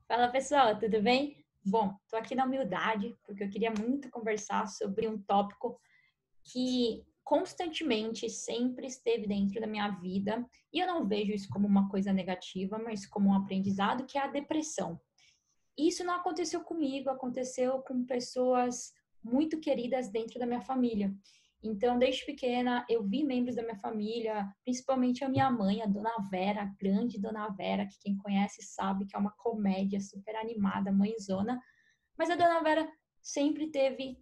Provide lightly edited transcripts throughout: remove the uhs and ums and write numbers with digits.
Fala pessoal, tudo bem? Bom, tô aqui na humildade porque eu queria muito conversar sobre um tópico que constantemente sempre esteve dentro da minha vida e eu não vejo isso como uma coisa negativa, mas como um aprendizado, que é a depressão. E isso não aconteceu comigo, aconteceu com pessoas muito queridas dentro da minha família. Então, desde pequena, eu vi membros da minha família, principalmente a minha mãe, a Dona Vera, a grande Dona Vera, que quem conhece sabe que é uma comédia super animada, mãezona. Mas a Dona Vera sempre teve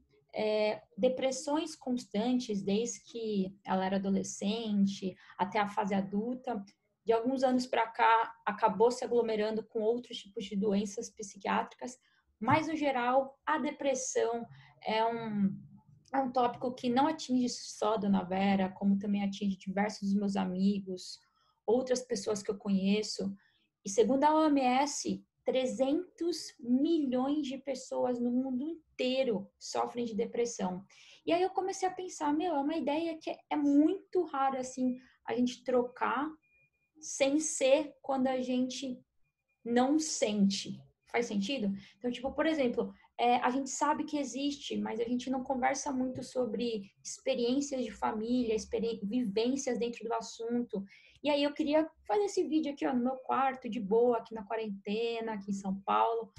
depressões constantes, desde que ela era adolescente até a fase adulta. De alguns anos para cá, acabou se aglomerando com outros tipos de doenças psiquiátricas, mas, no geral, a depressão é um tópico que não atinge só a Dona Vera, como também atinge diversos dos meus amigos, outras pessoas que eu conheço. E segundo a OMS, 300 milhões de pessoas no mundo inteiro sofrem de depressão. E aí eu comecei a pensar, meu, é uma ideia que é muito rara, assim, a gente trocar sem ser quando a gente não sente. Faz sentido? Então, tipo, por exemplo, a gente sabe que existe, mas a gente não conversa muito sobre experiências de família, vivências dentro do assunto. E aí eu queria fazer esse vídeo aqui, ó, no meu quarto, de boa, aqui na quarentena, aqui em São Paulo,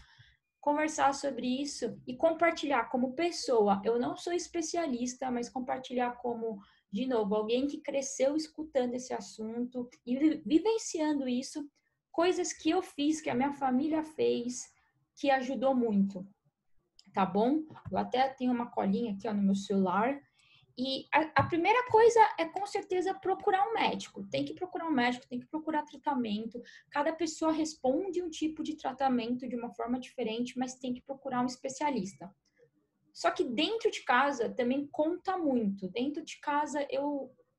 conversar sobre isso e compartilhar como pessoa. Eu não sou especialista, mas compartilhar como, de novo, alguém que cresceu escutando esse assunto e vivenciando isso, coisas que eu fiz, que a minha família fez, que ajudou muito, tá bom? Eu até tenho uma colinha aqui, ó, no meu celular. E a primeira coisa é, com certeza, procurar um médico. Tem que procurar um médico, tem que procurar tratamento. Cada pessoa responde um tipo de tratamento de uma forma diferente, mas tem que procurar um especialista. Só que dentro de casa também conta muito. Dentro de casa,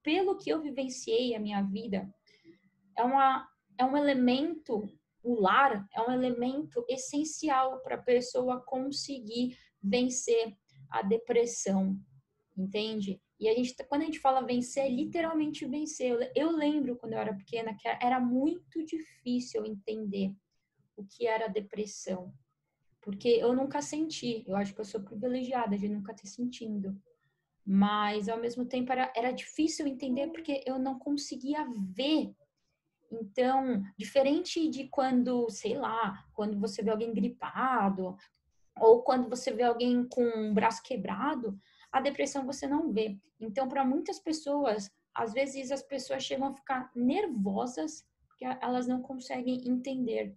pelo que eu vivenciei a minha vida, é um elemento, o lar é um elemento essencial para a pessoa conseguir vencer a depressão, entende? E quando a gente fala vencer, é literalmente vencer. Eu lembro quando eu era pequena que era muito difícil entender o que era depressão, porque eu nunca senti. Eu acho que eu sou privilegiada de nunca ter sentido. Mas, ao mesmo tempo, era difícil entender porque eu não conseguia ver. Então, diferente de quando, sei lá, quando você vê alguém gripado, ou quando você vê alguém com um braço quebrado, a depressão você não vê. Então, para muitas pessoas, às vezes as pessoas chegam a ficar nervosas porque elas não conseguem entender.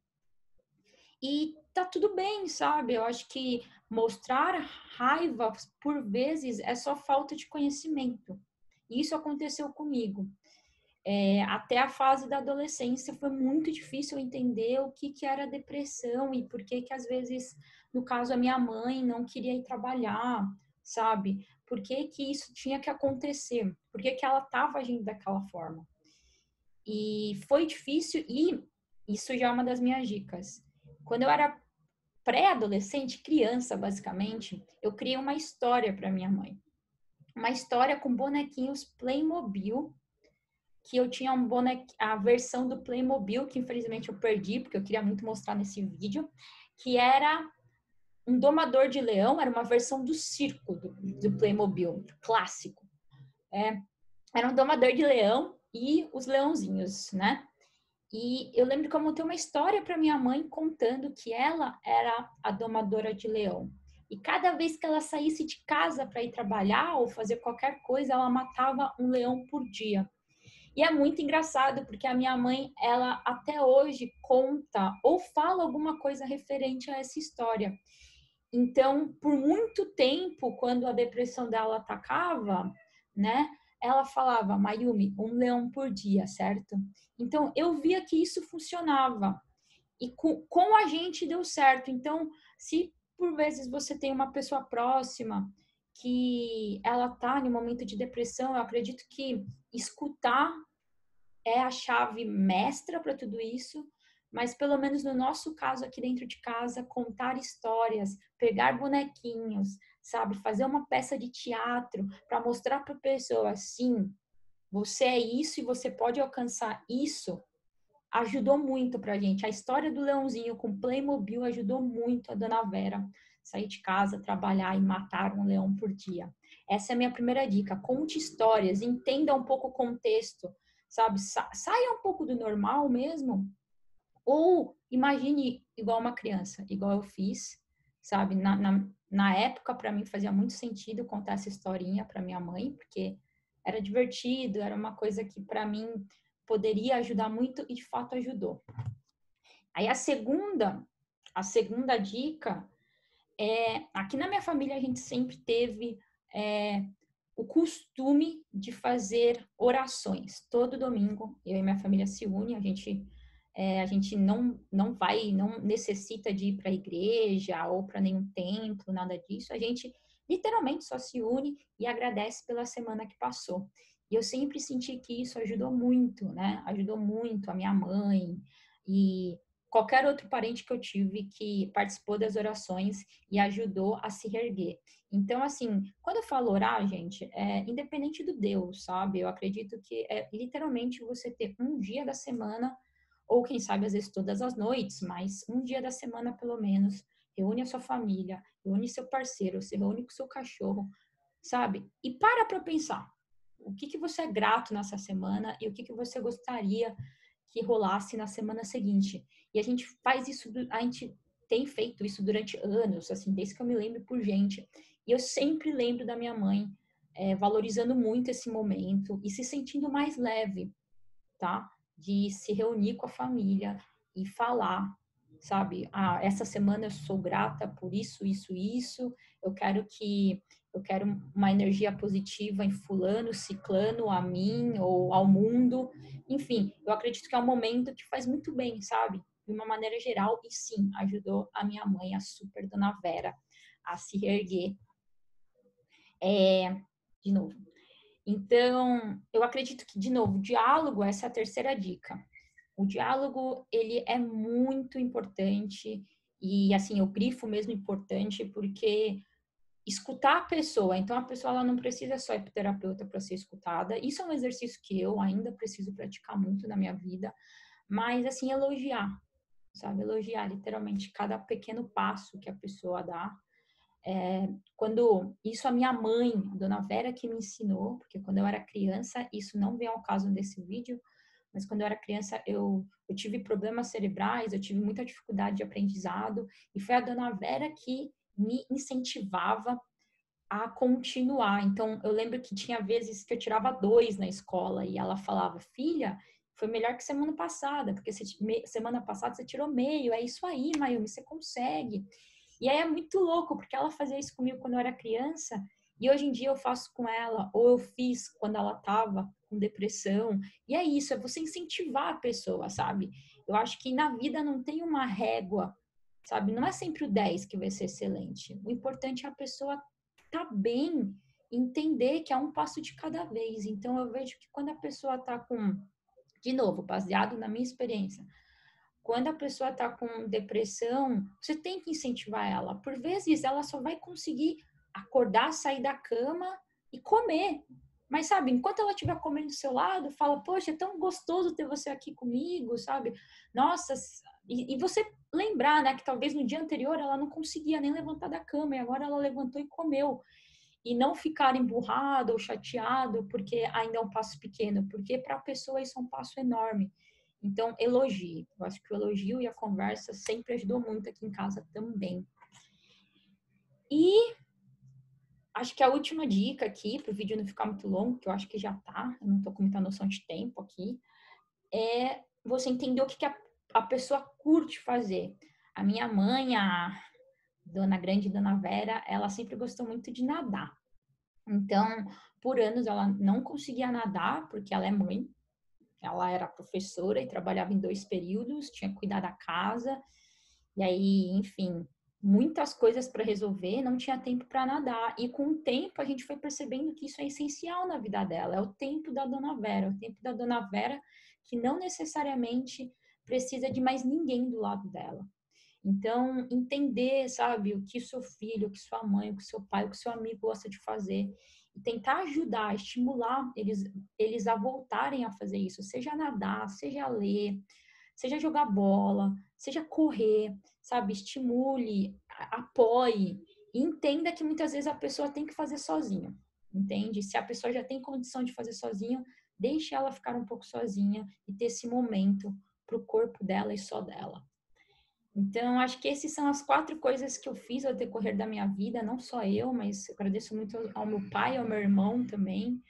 E tá tudo bem, sabe? Eu acho que mostrar raiva, por vezes, é só falta de conhecimento. Isso aconteceu comigo. Até a fase da adolescência foi muito difícil entender o que era depressão e por que às vezes, no caso, a minha mãe não queria ir trabalhar, sabe? Por que isso tinha que acontecer? Por que ela estava agindo daquela forma? E foi difícil, e isso já é uma das minhas dicas. Quando eu era pré-adolescente, criança, basicamente, eu criei uma história para minha mãe. Uma história com bonequinhos Playmobil, que eu tinha a versão do Playmobil, que infelizmente eu perdi, porque eu queria muito mostrar nesse vídeo, que era um domador de leão, era uma versão do circo do Playmobil, clássico. É, era um domador de leão e os leãozinhos, né? E eu lembro que eu montei uma história para minha mãe contando que ela era a domadora de leão. E cada vez que ela saísse de casa para ir trabalhar ou fazer qualquer coisa, ela matava um leão por dia. E é muito engraçado, porque a minha mãe, ela até hoje conta ou fala alguma coisa referente a essa história. Então, por muito tempo, quando a depressão dela atacava, né, ela falava, Mayumi, um leão por dia, certo? Então, eu via que isso funcionava. E com a gente deu certo. Então, se por vezes você tem uma pessoa próxima que ela tá em um momento de depressão, eu acredito que escutar é a chave mestra para tudo isso, mas pelo menos no nosso caso aqui dentro de casa, contar histórias, pegar bonequinhos, sabe, fazer uma peça de teatro para mostrar para a pessoa assim, você é isso e você pode alcançar isso, ajudou muito pra gente. A história do leãozinho com Playmobil ajudou muito a Dona Vera sair de casa, trabalhar e matar um leão por dia. Essa é a minha primeira dica. Conte histórias, entenda um pouco o contexto, sabe? Saia um pouco do normal mesmo. Ou imagine igual uma criança, igual eu fiz, sabe? Na época, para mim, fazia muito sentido contar essa historinha para minha mãe, porque era divertido, era uma coisa que para mim poderia ajudar muito e de fato ajudou. Aí a segunda dica é, aqui na minha família a gente sempre teve o costume de fazer orações. Todo domingo, eu e minha família se unem, a gente não necessita de ir para a igreja ou para nenhum templo, nada disso. A gente literalmente só se une e agradece pela semana que passou. E eu sempre senti que isso ajudou muito, né? Ajudou muito a minha mãe e qualquer outro parente que eu tive que participou das orações e ajudou a se reerguer. Então, assim, quando eu falo orar, gente, é independente do Deus, sabe? Eu acredito que é literalmente você ter um dia da semana, ou quem sabe às vezes todas as noites, mas um dia da semana pelo menos, reúne a sua família, reúne seu parceiro, se reúne com seu cachorro, sabe? E para pensar. O que você é grato nessa semana e o que você gostaria que rolasse na semana seguinte. E a gente faz isso, a gente tem feito isso durante anos, assim, desde que eu me lembro por gente. E eu sempre lembro da minha mãe valorizando muito esse momento e se sentindo mais leve, tá? De se reunir com a família e falar, sabe? Ah, essa semana eu sou grata por isso, isso, isso. Eu quero uma energia positiva em fulano, ciclano, a mim ou ao mundo. Enfim, eu acredito que é um momento que faz muito bem, sabe? De uma maneira geral, e sim, ajudou a minha mãe, a super Dona Vera, a se reerguer. De novo. Então, eu acredito que, de novo, diálogo, essa é a terceira dica. O diálogo, ele é muito importante e, assim, eu grifo mesmo importante porque escutar a pessoa, então a pessoa ela não precisa só ir para o terapeuta para ser escutada. Isso é um exercício que eu ainda preciso praticar muito na minha vida, mas, assim, elogiar, sabe? Elogiar literalmente cada pequeno passo que a pessoa dá. Quando isso a minha mãe, a Dona Vera, que me ensinou, porque quando eu era criança, isso não vem ao caso desse vídeo, mas quando eu era criança eu tive problemas cerebrais, eu tive muita dificuldade de aprendizado, e foi a Dona Vera que me incentivava a continuar. Então, eu lembro que tinha vezes que eu tirava 2 na escola, e ela falava, filha, foi melhor que semana passada, porque semana passada você tirou meio, é isso aí, Mayumi, você consegue. E aí é muito louco, porque ela fazia isso comigo quando eu era criança, e hoje em dia eu faço com ela, ou eu fiz quando ela estava com depressão. E é isso, é você incentivar a pessoa, sabe? Eu acho que na vida não tem uma régua, sabe? Não é sempre o 10 que vai ser excelente. O importante é a pessoa estar bem, entender que é um passo de cada vez. Então eu vejo que quando a pessoa está com, de novo, baseado na minha experiência, quando a pessoa está com depressão, você tem que incentivar ela. Por vezes, ela só vai conseguir acordar, sair da cama e comer. Mas, sabe, enquanto ela estiver comendo do seu lado, fala, poxa, é tão gostoso ter você aqui comigo, sabe? Nossa, e você lembrar, né, que talvez no dia anterior ela não conseguia nem levantar da cama e agora ela levantou e comeu. E não ficar emburrado ou chateado porque ainda é um passo pequeno, porque para a pessoa isso é um passo enorme. Então, elogie. Eu acho que o elogio e a conversa sempre ajudou muito aqui em casa também. E acho que a última dica aqui, para o vídeo não ficar muito longo, que eu acho que já tá, eu não tô com muita noção de tempo aqui, é você entender o que a pessoa curte fazer. A minha mãe, a Dona Grande, Dona Vera, ela sempre gostou muito de nadar. Então, por anos ela não conseguia nadar, porque ela é mãe, ela era professora e trabalhava em 2 períodos, tinha que cuidar da casa, e aí, enfim, muitas coisas para resolver, não tinha tempo para nadar. E com o tempo a gente foi percebendo que isso é essencial na vida dela, é o tempo da Dona Vera, o tempo da Dona Vera que não necessariamente precisa de mais ninguém do lado dela. Então, entender, sabe, o que seu filho, o que sua mãe, o que seu pai, o que seu amigo gosta de fazer e tentar ajudar, estimular eles a voltarem a fazer isso, seja nadar, seja ler, seja jogar bola, seja correr, sabe? Estimule, apoie e entenda que muitas vezes a pessoa tem que fazer sozinha, entende? Se a pessoa já tem condição de fazer sozinha, deixe ela ficar um pouco sozinha e ter esse momento para o corpo dela e só dela. Então, acho que essas são as 4 coisas que eu fiz ao decorrer da minha vida, não só eu, mas eu agradeço muito ao meu pai e ao meu irmão também.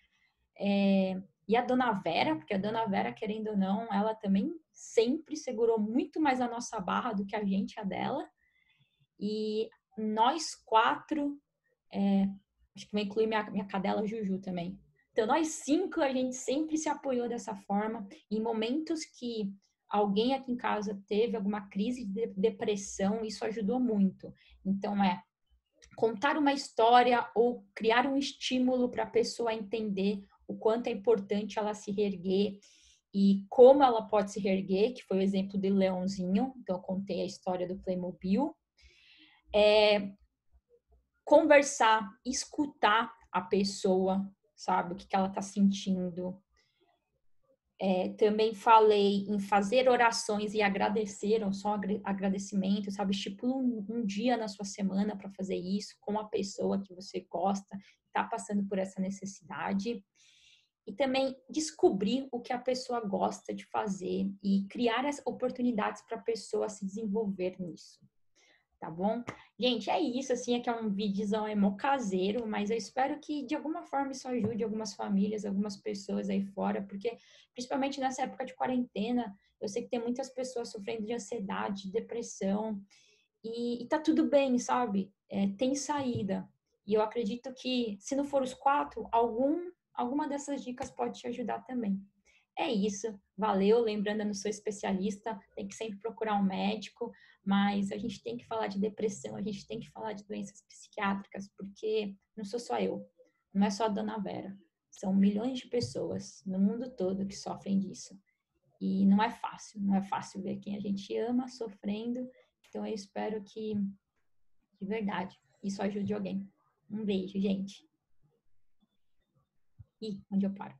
E a dona Vera, porque a dona Vera, querendo ou não, ela também sempre segurou muito mais a nossa barra do que a gente a dela. E nós 4, acho que vai incluir minha cadela Juju também. Então, nós 5, a gente sempre se apoiou dessa forma. Em momentos que alguém aqui em casa teve alguma crise de depressão, isso ajudou muito. Então, contar uma história ou criar um estímulo para a pessoa entender o quanto é importante ela se reerguer e como ela pode se reerguer, que foi o exemplo do leãozinho. Então, eu contei a história do Playmobil. Conversar, escutar a pessoa, sabe? O que ela está sentindo. Também falei em fazer orações e agradecer, ou só agradecimento, sabe? Estipula um dia na sua semana para fazer isso com a pessoa que você gosta, está passando por essa necessidade. E também descobrir o que a pessoa gosta de fazer e criar as oportunidades para a pessoa se desenvolver nisso. Tá bom? Gente, é isso, assim, é que é um vídeozão caseiro, mas eu espero que de alguma forma isso ajude algumas famílias, algumas pessoas aí fora, porque principalmente nessa época de quarentena, eu sei que tem muitas pessoas sofrendo de ansiedade, de depressão, e tá tudo bem, sabe? Tem saída. E eu acredito que, se não for os 4, alguma dessas dicas pode te ajudar também. É isso, valeu. Lembrando, eu não sou especialista, tem que sempre procurar um médico, mas a gente tem que falar de depressão, a gente tem que falar de doenças psiquiátricas, porque não sou só eu, não é só a Dona Vera, são milhões de pessoas no mundo todo que sofrem disso. E não é fácil, não é fácil ver quem a gente ama sofrendo, então eu espero que, de verdade, isso ajude alguém. Um beijo, gente. Ih, onde eu paro?